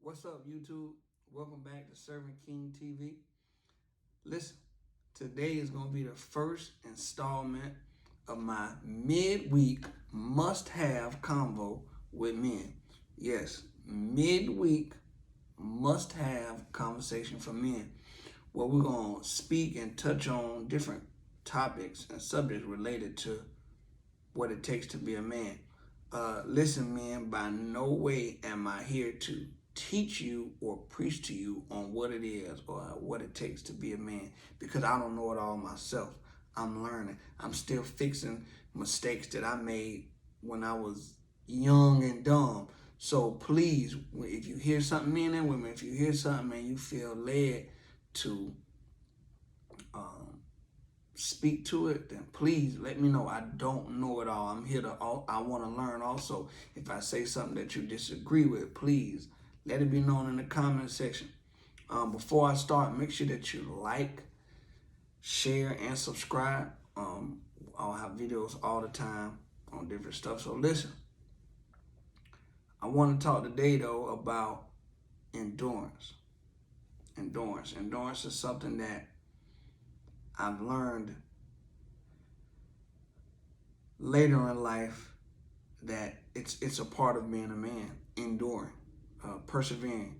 What's up, YouTube? Welcome back to Serving King TV. Listen, today is going to be the first installment of my midweek must-have convo with men. Yes, midweek must-have conversation for men, where we're going to speak and touch on different topics and subjects related to what it takes to be a man. Listen, men, by no way am I here to teach you or preach to you on what it is or what it takes to be a man, because I don't know it all myself. I'm learning. I'm still fixing mistakes that I made when I was young and dumb. So please, if you hear something, men and women, if you hear something and you feel led to speak to it, then please let me know. I don't know it all. I'm here to, I want to learn also. If I say something that you disagree with, please let it be known in the comment section. Before I start, make sure that you like, share, and subscribe. I'll have videos all the time on different stuff. So listen, I want to talk today though about endurance. Endurance is something that I've learned later in life that it's a part of being a man, enduring, persevering.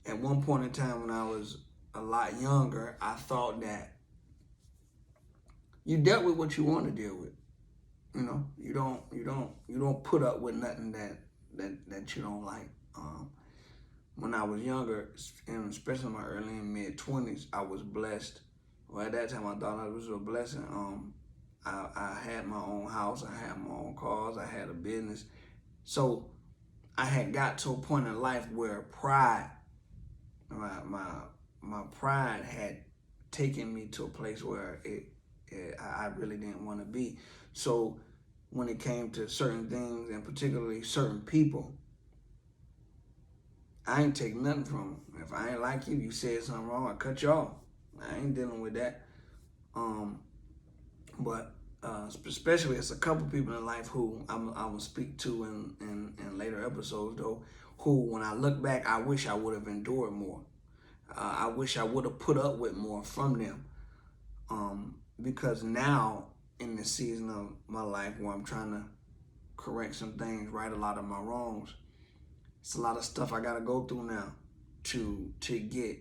At one point in time when I was a lot younger, I thought that you dealt with what you want to deal with. You know, you don't put up with nothing that you don't like. When I was younger, and especially in my early and mid 20s, I was blessed. Well, at that time, I thought it was a blessing. I had my own house, I had my own cars, I had a business. So I had got to a point in life where pride, my pride had taken me to a place where I really didn't want to be. So when it came to certain things, and particularly certain people, I ain't take nothing from them. If I ain't like you, you said something wrong, I cut you off. I ain't dealing with that. But especially it's a couple people in life who I will speak to in later episodes though, who when I look back, I wish I would have endured more. I wish I would have put up with more from them. Because now in this season of my life where I'm trying to correct some things, right a lot of my wrongs, it's a lot of stuff I gotta go through now to get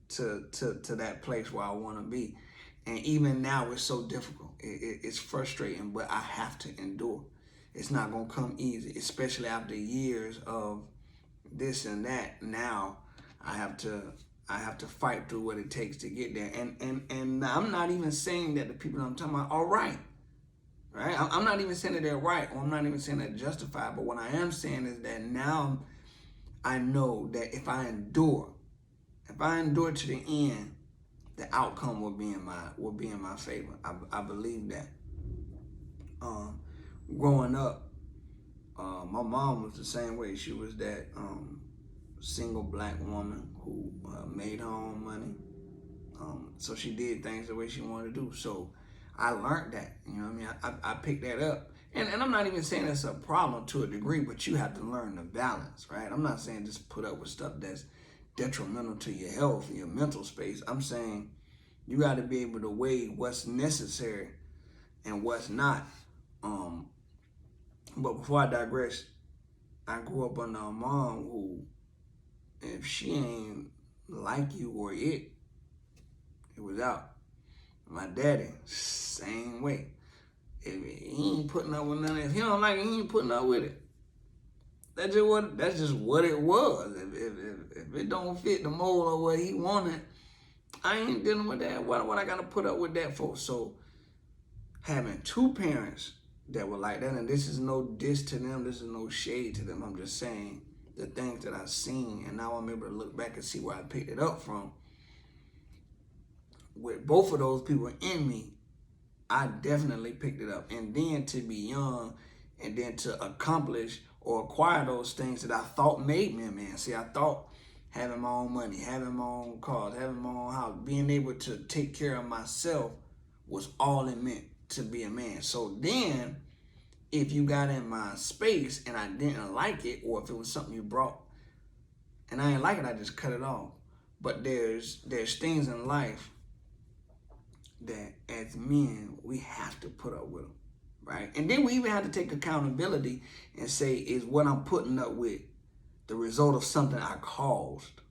to that place where I want to be. And even now it's so difficult. It's frustrating, but I have to endure. It's not gonna come easy, especially after years of this and that. Now I have to fight through what it takes to get there. And I'm not even saying that the people I'm talking about are right. I'm not even saying that they're right, or I'm not even saying they're justified. But what I am saying is that now I know that if I endure to the end, the outcome will be in my favor. I believe that. Growing up, my mom was the same way. She was that single black woman who made her own money. So she did things the way she wanted to do. So I learned that. You know what I mean? I picked that up. And I'm not even saying it's a problem to a degree, but you have to learn the balance, right? I'm not saying just put up with stuff that's detrimental to your health, your mental space. I'm saying you got to be able to weigh what's necessary and what's not. But before I digress, I grew up under a mom who, if she ain't like you or it was out. My daddy, same way. If he ain't putting up with nothing, if he don't like it, he ain't putting up with it. That's just what it was. If it don't fit the mold of what he wanted, I ain't dealing with that. What I gotta put up with that for? So having two parents that were like that, and this is no diss to them, this is no shade to them. I'm just saying the things that I've seen, and now I'm able to look back and see where I picked it up from. With both of those people in me, I definitely picked it up. And then to be young and then to accomplish or acquire those things that I thought made me a man. See, I thought having my own money, having my own cars, having my own house, being able to take care of myself was all it meant to be a man. So then if you got in my space and I didn't like it, or if it was something you brought and I ain't like it, I just cut it off. But there's things in life that as men we have to put up with them, right? And then we even have to take accountability and say, is what I'm putting up with the result of something I caused?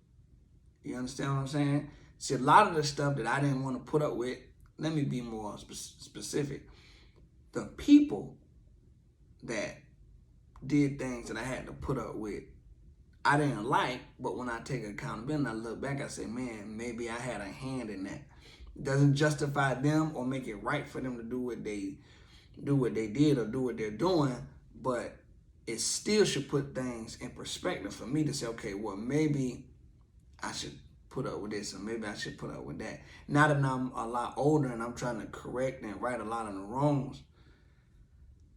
You understand what I'm saying? See, a lot of the stuff that I didn't want to put up with, let me be more specific. The people that did things that I had to put up with, I didn't like, but when I take accountability and I look back, I say, man, maybe I had a hand in that. It doesn't justify them or make it right for them to do what they did or do what they're doing, but it still should put things in perspective for me to say, okay, well, maybe I should put up with this, or maybe I should put up with that. Now that I'm a lot older and I'm trying to correct and right a lot of the wrongs,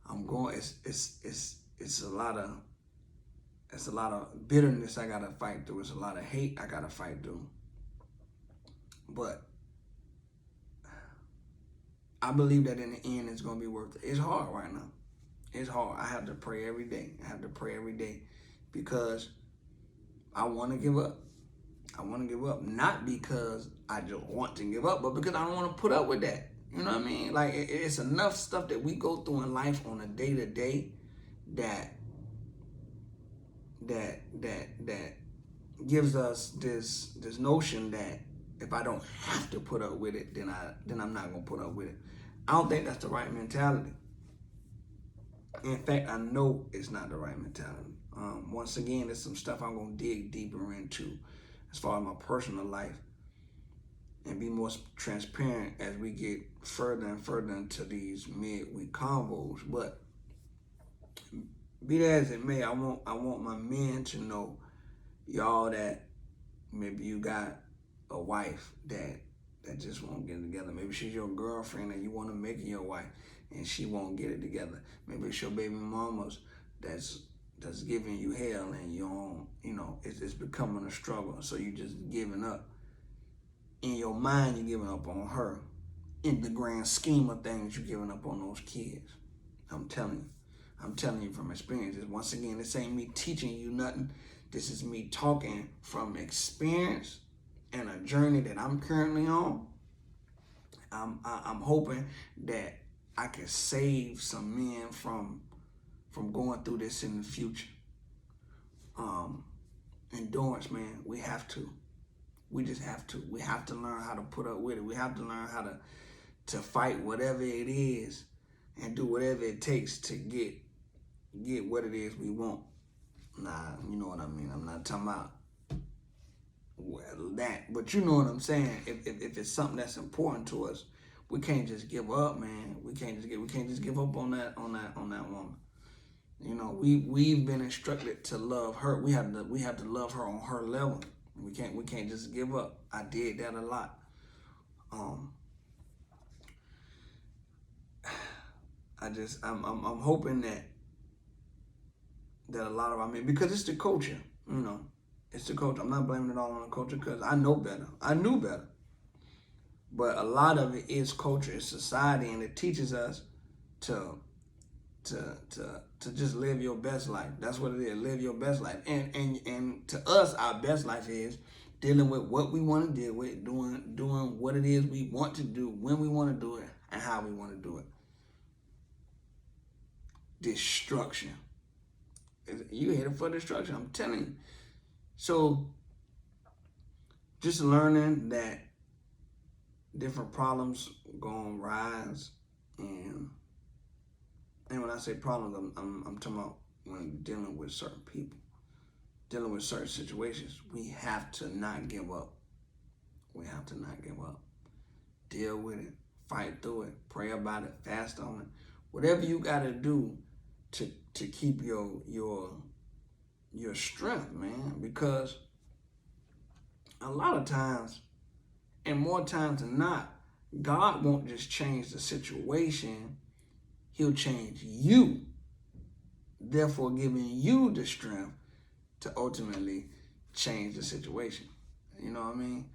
I'm going. It's a lot of bitterness I gotta fight through. It's a lot of hate I gotta fight through. But I believe that in the end, it's gonna be worth it. It's hard right now. It's hard. I have to pray every day. I have to pray every day because I want to give up. I want to give up, not because I just want to give up, but because I don't want to put up with that. You know what I mean? Like it's enough stuff that we go through in life on a day to day that gives us this notion that if I don't have to put up with it, then I'm not gonna put up with it. I don't think that's the right mentality. In fact, I know it's not the right mentality. Once again, there's some stuff I'm gonna dig deeper into as far as my personal life and be more transparent as we get further and further into these midweek convos. But be that as it may, I want my men to know, y'all, that maybe you got a wife that just won't get it together. Maybe she's your girlfriend and you want to make her your wife and she won't get it together. Maybe it's your baby mama's that's giving you hell and it's becoming a struggle. So you just giving up. In your mind, you're giving up on her. In the grand scheme of things, you're giving up on those kids. I'm telling you from experience. Once again, this ain't me teaching you nothing. This is me talking from experience and a journey that I'm currently on. I'm hoping that I can save some men from going through this in the future. Endurance, man, we have to. We just have to. We have to learn how to put up with it. We have to learn how to fight whatever it is and do whatever it takes to get what it is we want. Nah, you know what I mean. I'm not talking about that, but you know what I'm saying. If it's something that's important to us, we can't just give up, man. We can't just give up on that woman. You know, we've been instructed to love her. We have to love her on her level. We can't just give up. I did that a lot. I'm hoping that a lot of because it's the culture, it's the culture. I'm not blaming it all on the culture because I know better. I knew better. But a lot of it is culture, it's society, and it teaches us to just live your best life. That's what it is. Live your best life. And to us, our best life is dealing with what we want to deal with, doing what it is we want to do, when we want to do it, and how we want to do it. Destruction. You headed for destruction, I'm telling you. So just learning that different problems gonna rise, and when I say problems, I'm talking about when dealing with certain people, dealing with certain situations. We have to not give up. We have to not give up. Deal with it, fight through it, pray about it, fast on it. Whatever you gotta do to keep your strength, man. Because a lot of times, and more times than not, God won't just change the situation. He'll change you, therefore giving you the strength to ultimately change the situation. You know what I mean?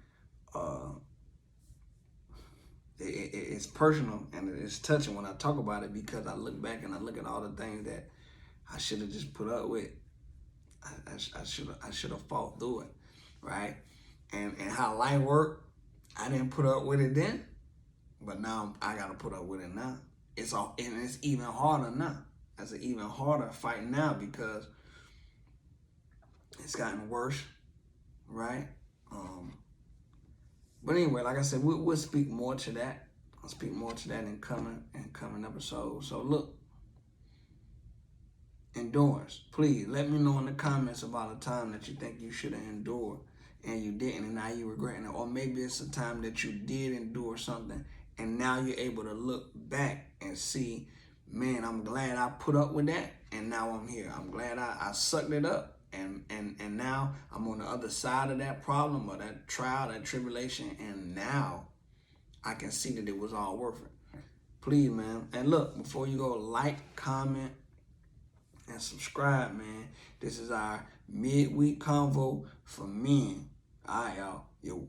It's personal and it's touching when I talk about it because I look back and I look at all the things that I should have just put up with. I should have fought through it, right? And how life worked, I didn't put up with it then, but now I gotta put up with it now. It's even harder now. It's an even harder fight now because it's gotten worse, right? But anyway, like I said, we'll speak more to that. I'll speak more to that in coming episodes. So look, endurance. Please let me know in the comments about a time that you think you should have endured and you didn't, and now you're regretting it. Or maybe it's a time that you did endure something and now you're able to look back and see, man, I'm glad I put up with that and now I'm here. I'm glad I sucked it up and now I'm on the other side of that problem or that trial, that tribulation, and now I can see that it was all worth it. Please, man. And look, before you go, like, comment, and subscribe, man. This is our midweek convo for men. All right, y'all. Yo.